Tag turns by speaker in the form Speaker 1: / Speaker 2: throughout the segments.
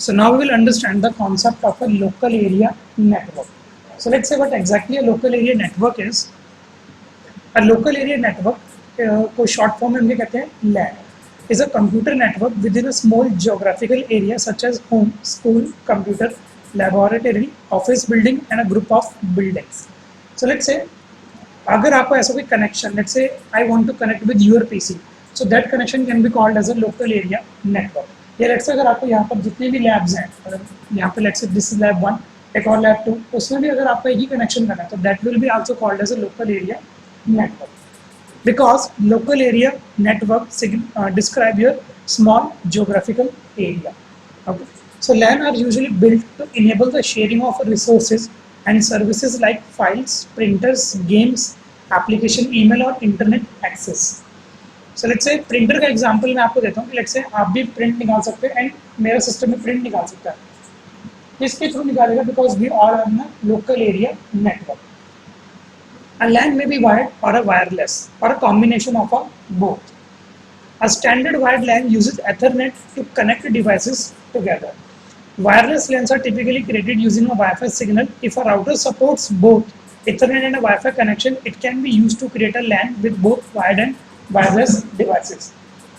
Speaker 1: So now we will understand the concept of a local area network. So let's say what exactly a local area network is. A local area network को short form में हम कहते हैं LAN is a computer network within a small geographical area such as home, school, computer, laboratory, office building and a group of buildings. So let's say अगर आपको ऐसा कोई connection, let's say I want to connect with your PC, so that connection can be called as a local area network. या let's say अगर आपको यहाँ पर जितने भी labs हैं, यहाँ पे let's say this is lab 1, एक और lab 2, उसमें भी अगर आपको एक ही connection करना है तो that will be also called as a local area network. Because local area network describe your small geographical area. Okay. So LAN are usually built to enable the sharing of resources and services like files, printers, games, application, email और internet access. So let's say printer का example मैं आपको देता हूँ कि let's say आप भी print निकाल सकते हैं and मेरा system में print निकाल सकता है. किसके through निकालेगा? Because we all have a local area network. A LAN may be wired or a wireless or a combination of both. A standard wired LAN uses Ethernet to connect devices together. Wireless LANs are typically created using a Wi-Fi signal. If a router supports both Ethernet and a Wi-Fi connection, it can be used to create a LAN with both wired and wireless devices.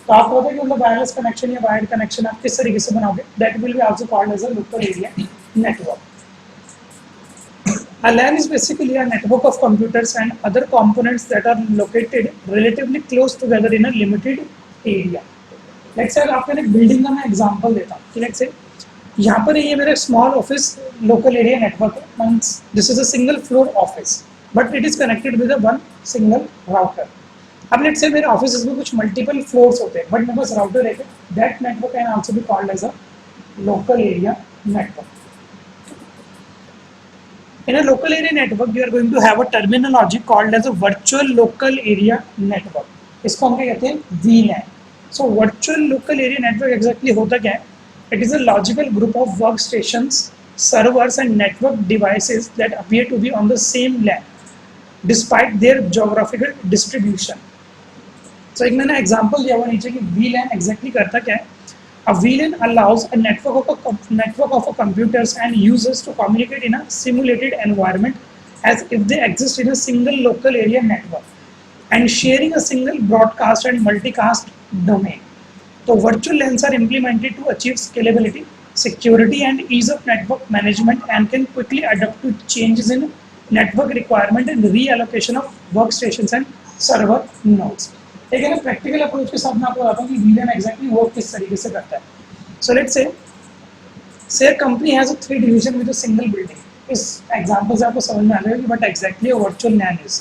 Speaker 1: तो आपको पता है कि मतलब wireless connection या wired connection आप किस तरीके से बनाओगे? That will be also called as a local area network. A LAN is basically a network of computers and other components that are located relatively close together in a limited area. Let's say आपको एक building का मैं example देता हूँ कि let's say यहाँ पर ये मेरा small office local area network है. Means this is a single floor office but it is connected with one single router. अब लेट्स से मेरे ऑफिस में कुछ मल्टीपल फ्लोर्स होते हैं बट मेरे पास राउटर है. That network can also be called as a local area network. In a local area network, you are going to have a terminology called as a virtual local area network. इसको हम क्या कहते हैं? VLAN. So virtual local area network exactly होता क्या है? It is a logical group of workstations, servers and network devices that appear to be on the same LAN, despite their geographical distribution. So एक मैंने example दिया हुआ नीचे कि VLAN exactly करता क्या है? A VLAN allows a network of computers and users to communicate in a simulated environment as if they exist in a single local area network and sharing a single broadcast and multicast domain. So virtual LANs are implemented to achieve scalability, security and ease of network management and can quickly adapt to changes in network requirement and reallocation of workstations and server nodes. एक है ना practical approach के साथ मैं आपको बताता हूँ कि VLAN एग्जैक्टली वर्क किस तरीके से करता है. So let's say company has a 3 division with a single building. इस एग्जांपल से आपको समझ में आ जाएगा कि what exactly a virtual LAN is.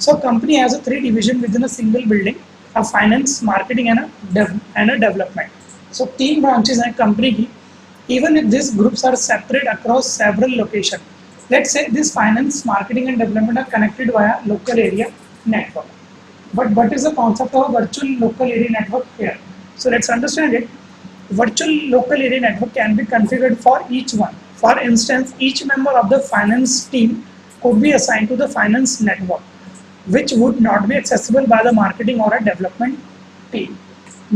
Speaker 1: So company has a 3 division with in a single building, a finance, marketing and a development. So 3 branches हैं कंपनी की. Even if this groups are separate across several location, let's say this finance, marketing and development are connected via local area network. But what is the concept of a virtual local area network here? So let's understand it. Virtual local area network can be configured for each one. For instance, each member of the finance team could be assigned to the finance network, which would not be accessible by the marketing or a development team.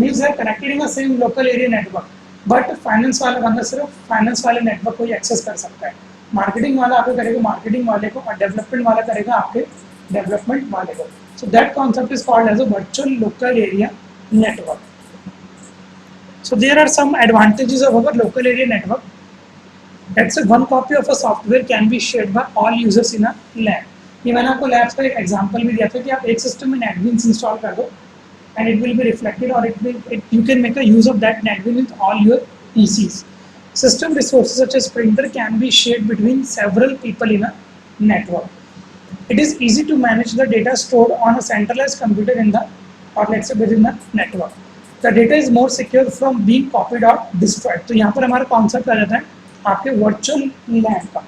Speaker 1: Means they are connected in the same local area network, but finance वाला बंदा सिर्फ finance वाले network को ही access कर सकता है. Marketing वाला आपको करेगा marketing वाले को और development वाला करेगा आपके development वाले को. So that concept is called as a virtual local area network. So there are some advantages of our local area network. Let's say one copy of a software can be shared by all users in a LAN. ये मैंने आपको labs का एक example भी दिया था कि आप एक system में NetBeans install कर दो and it will be reflected or you can make a use of that NetBeans with all your PCs. System resources such as printer can be shared between several people in a network. It is easy to manage the data stored on a centralized computer in the or let's say within the network. The data is more secure from being copied or destroyed. तो यहाँ पर हमारा concept आ जाता है आपके virtual LAN का.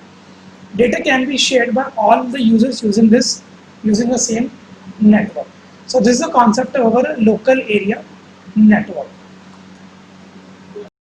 Speaker 1: Data can be shared by all the users using the same network. So this is the concept of our local area network.